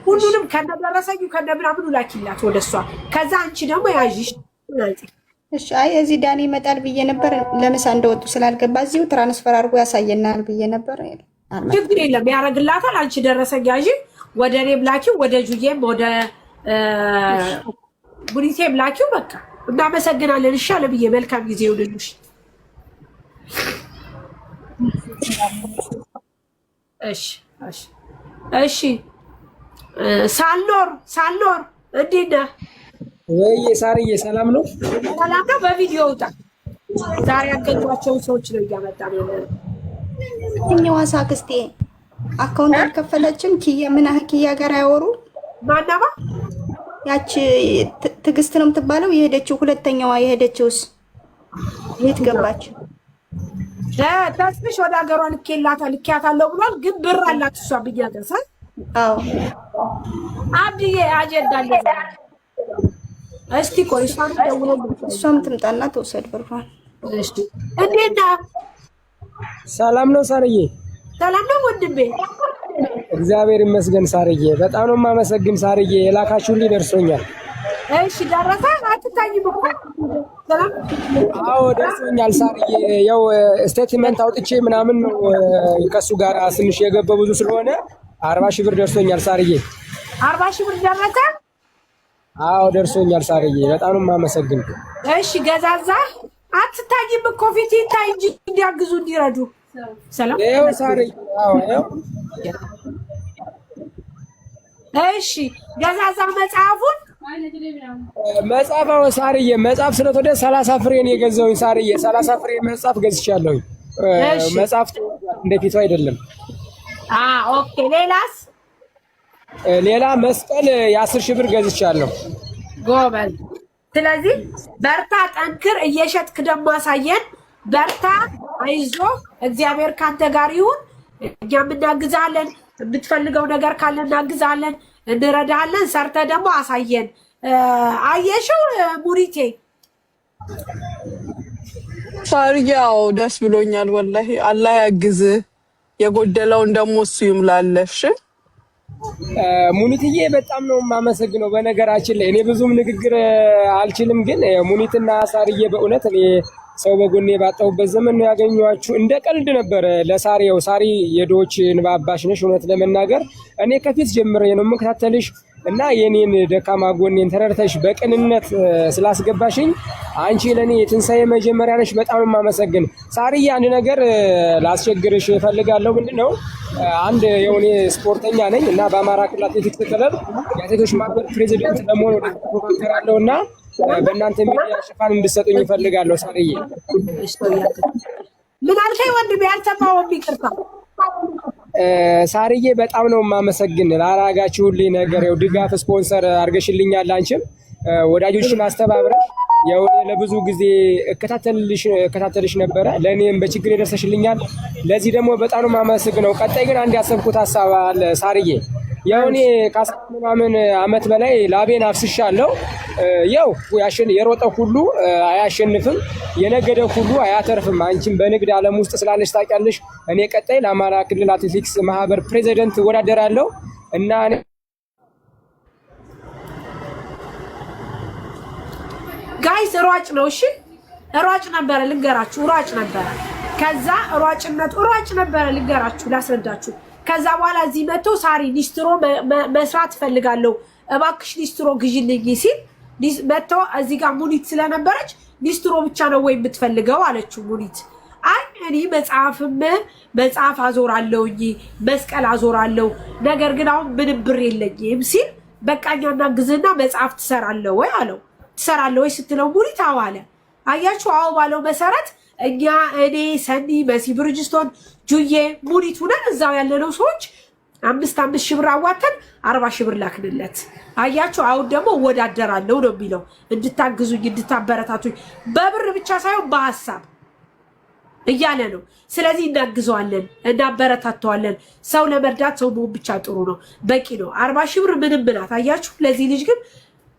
ሁሉንም ከነደረሰኙ ከነምናምኑ ላኪላት ወደሷ። ከዛ አንቺ ደግሞ ያዥሽ። እሺ አይ እዚህ ዳኒ ይመጣል ብዬ ነበር። ለምሳ እንደወጡ ስላልገባ እዚሁ ትራንስፈር አድርጎ ያሳየናል ብዬ ነበር። ችግር የለም ያደርግላታል። አንቺ ደረሰኝ ያዥ። ወደ እኔም ላኪው፣ ወደ ጁዬም ወደ ቡኒቴም ላኪው። በቃ እናመሰግናለን። እሺ አለ ብዬ መልካም ጊዜ ይሁንልሽ። እሺ እሺ እሺ። ሳልኖር እንዴት ነህ? ወይ ሳርዬ ሰላም ነው? ሰላም ነው። በቪዲዮ ውጣ። ዛሬ ያገኟቸውን ሰዎች ነው እያመጣ ነው ያለው። እኛዋ ሳክስቴ አካውንት አልከፈለችም። ኪያ ጋር ያወሩ ማናባ ያቺ ትዕግስት ነው የምትባለው የሄደችው ሁለተኛዋ የሄደችውስ የት ገባች? ተስፍሽ ወደ ሀገሯ ልኬያታለሁ ብሏል። ግን ብር አላት እሷ ብያለሁ። አዎ አብዬ አጀንዳ አለ። እስቲ ቆይ እሷም ትምጣና ትወሰድ ብርቷን። እሺ እንዴት ነህ? ሰላም ነው ሳርዬ? ሰላም ነው ወንድሜ። እግዚአብሔር ይመስገን ሳርዬ። በጣም ነው የማመሰግን ሳርዬ። የላካችሁልኝ ደርሶኛል። እሺ ደረሰ? አትታይም እኮ ሰላም። አዎ ደርሶኛል ሳርዬ። ያው ስቴትመንት አውጥቼ ምናምን ነው ከሱ ጋር ትንሽ የገባው ብዙ ስለሆነ 40 ሺህ ብር ደርሶኛል ሳርዬ። 40 ሺህ ብር ደረሰ? አዎ ደርሶኛል ሳርዬ። በጣም ነው የማመሰግን። እሺ ገዛዛ አትታይም እኮ ፊት ይታይ እንጂ እንዲያግዙ እንዲረዱ። ሰላም ይኸው ሳርዬ። አዎ ይኸው። እሺ ገዛዛ መጽሐፉን መጽሐፍ ሳርዬ መጽሐፍ ስለተወደ 30 ፍሬን የገዛሁኝ ሳርዬ። 30 ፍሬ መጽሐፍ ገዝቻለሁኝ። መጽሐፍ እንደፊቱ አይደለም። ኦኬ። ሌላስ? ሌላ መስቀል የ10 ሺህ ብር ገዝቻለሁ። ጎበዝ። ስለዚህ በርታ፣ ጠንክር። እየሸጥክ ደግሞ አሳየን። በርታ፣ አይዞ፣ እግዚአብሔር ካንተ ጋር ይሁን። እኛም እናግዛለን። የምትፈልገው ነገር ካለ እናግዛለን፣ እንረዳለን። ሰርተ ደግሞ አሳየን። አየሽው ሙሪቴ? ሳርያው ደስ ብሎኛል ወላሂ። አላህ ያግዝህ። የጎደለውን ደግሞ እሱ ይምላልሽ። ሙኒትዬ በጣም ነው የማመሰግነው። በነገራችን ላይ እኔ ብዙም ንግግር አልችልም፣ ግን ሙኒትና ሳርዬ በእውነት እኔ ሰው በጎኔ ባጣሁበት ዘመን ነው ያገኘኋችሁ። እንደ ቀልድ ነበር ለሳሪው ሳሪ የዶች ንባባሽ ነሽ። እውነት ለመናገር እኔ ከፊት ጀምሬ ነው የምከታተልሽ እና የኔን ደካማ ጎኔን ተረድተሽ በቅንነት ስላስገባሽኝ አንቺ ለኔ የትንሳኤ መጀመሪያ ነሽ። በጣም ነው የማመሰግን ሳርዬ። አንድ ነገር ላስቸግርሽ እፈልጋለሁ። ምንድነው አንድ የሆነ ስፖርተኛ ነኝ እና በአማራ ክልል አትሌቲክስ ክለብ የአትሌቶች ማህበር ፕሬዚዳንት ለመሆን ወደ ተፎካከራለሁ እና በእናንተ ሚዲያ ሽፋን እንድትሰጡኝ እፈልጋለሁ ሳርዬ። ምን አልከኝ ወንድሜ? ያልሰማሁም ይቅርታ። ሳርዬ በጣም ነው የማመሰግን ላራጋችሁልኝ ነገር። ያው ድጋፍ ስፖንሰር አድርገሽልኛል። አንቺም ወዳጆችን አስተባብረሽ ያው ለብዙ ጊዜ እከታተልሽ ነበረ። ለእኔም በችግር የደረሰሽልኛል። ለዚህ ደግሞ በጣም ነው የማመሰግነው። ቀጣይ ግን አንድ ያሰብኩት ሀሳብ አለ ሳርዬ። ያው እኔ ከ10 ዓመት በላይ ላቤን አፍስሻለሁ። ያው የሮጠ ሁሉ አያሸንፍም፣ የነገደ ሁሉ አያተርፍም። አንቺም በንግድ ዓለም ውስጥ ስላለሽ ታውቂያለሽ። እኔ ቀጣይ ለአማራ ክልል አትሌቲክስ ማህበር ፕሬዚደንት እወዳደራለሁ እና ጋይስ ሯጭ ነው። እሺ ሯጭ ነበረ ልንገራችሁ፣ ሯጭ ነበረ። ከዛ ሯጭ ነበረ ልንገራችሁ፣ ላስረዳችሁ። ከዛ በኋላ እዚህ መጥቶ ሳሪ ሊስትሮ መስራት ፈልጋለሁ እባክሽ ሊስትሮ ግዢልኝ ሲል መጥቶ እዚህ ጋር ሙኒት ስለነበረች ሊስትሮ ብቻ ነው ወይ የምትፈልገው አለችው ሙኒት። አይ እኔ መጽሐፍ አዞራለሁኝ መስቀል አዞራለሁ፣ ነገር ግን አሁን ምንም ብር የለኝም ሲል በቃኛና ግዝና መጽሐፍ ትሰራለህ ወይ አለው። ትሰራለህ ወይ ስትለው ሙኒት አዎ አለ። አያችሁ፣ አዎ ባለው መሰረት እኔ ሰኒ፣ መሲ ብርጅስቶን፣ ጁዬ፣ ሙኒት ሁነን እዛው ያለነው ሰዎች 5 ሺህ ብር አዋተን 40 ሺህ ብር ላክንለት። አያችሁ፣ አሁን ደግሞ እወዳደራለሁ ነው የሚለው። እንድታግዙኝ እንድታበረታቱኝ በብር ብቻ ሳይሆን በሀሳብ እያለ ነው። ስለዚህ እናግዘዋለን፣ እናበረታተዋለን። ሰው ለመርዳት ሰው መሆን ብቻ ጥሩ ነው፣ በቂ ነው። 40 ሺህ ብር ምንም ናት። አያችሁ፣ ለዚህ ልጅ ግን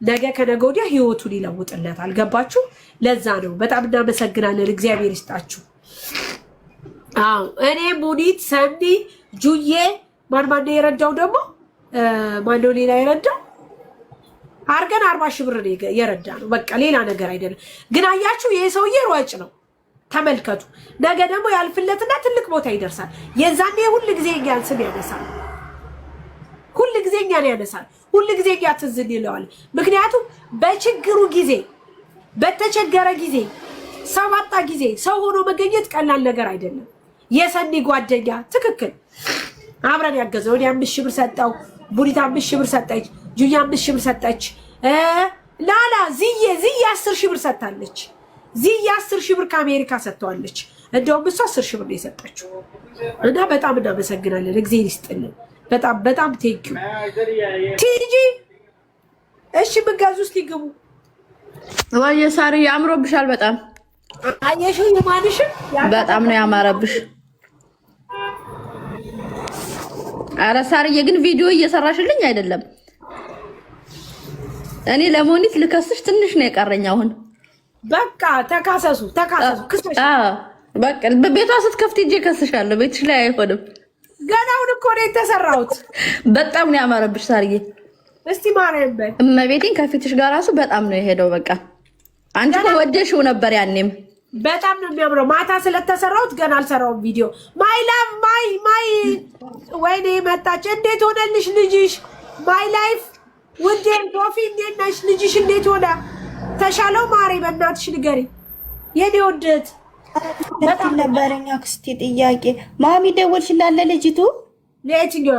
ነገ ከነገ ወዲያ ህይወቱን ይለውጥለታል። ገባችሁ? ለዛ ነው። በጣም እናመሰግናለን። እግዚአብሔር ይስጣችሁ። አዎ እኔ ሙኒት፣ ሰኒ፣ ጁዬ ማን የረዳው ደግሞ ማነው ሌላ የረዳው? አርገን 40 ሺህ ብር የረዳ ነው። በቃ ሌላ ነገር አይደለም። ግን አያችሁ ይሄ ሰውዬ ሯጭ ነው። ተመልከቱ። ነገ ደግሞ ያልፍለትና ትልቅ ቦታ ይደርሳል። የዛኔ ሁሉ ጊዜ እኛን ስም ያነሳል። ሁሉ ጊዜ እኛን ያነሳል። ሁሉ ጊዜ እኛ ትዝ ይለዋል። ምክንያቱም በችግሩ ጊዜ በተቸገረ ጊዜ ሰው ባጣ ጊዜ ሰው ሆኖ መገኘት ቀላል ነገር አይደለም። የሰኒ ጓደኛ ትክክል አብረን ያገዘው እኔ 5 ሺህ ብር ሰጠው። ቡሪታ 5 ሺህ ብር ሰጠች። ጁኛ 5 ሺህ ብር ሰጠች። ላላ ዝዬ 10 ሺህ ብር ሰጣለች። ዝዬ 10 ሺህ ብር ከአሜሪካ ሰጥተዋለች። እንደውም እሷ 10 ሺህ ብር ነው የሰጠችው። እና በጣም እናመሰግናለን። እግዚአብሔር ይስጥልን። በጣም ቴንኪው ቲጂ። እሺ ምጋዙ እስቲ ግቡ። ወይ ሳሪ ያምሮብሻል በጣም አየሽው? የማንሽ በጣም ነው ያማረብሽ። አረ ሳሪዬ ግን ቪዲዮ እየሰራሽልኝ አይደለም። እኔ ለሞኒት ልከስሽ ትንሽ ነው የቀረኝ አሁን። በቃ ተካሰሱ ክስሽ። በቃ በቤቷ ስትከፍት እጄ ከስሻለሁ። ቤትሽ ላይ አይሆንም። ገናውን እኮ ነው የተሰራሁት። በጣም ነው ያማረብሽ ሳሪዬ። እስቲ ማርያም በል እመቤቴን ከፊትሽ ጋር ራሱ በጣም ነው የሄደው። በቃ አንቺ ወደሽው ነበር ያኔም። በጣም ነው የሚያምረው። ማታ ስለተሰራሁት ገና አልሰራውም ቪዲዮ። ማይ ላቭ ማይ ወይኔ መጣች። እንዴት ሆነልሽ ልጅሽ? ማይ ላይፍ ውዴ ዶፊ እንዴት ነሽ? ልጅሽ እንዴት ሆነ? ተሻለው? ማሬ በእናትሽ ንገሪ የኔ ወደት። በጣም ነበረኛ ክስቲ ጥያቄ ማሚ ደወልሽላለ ልጅቱ ለየትኛው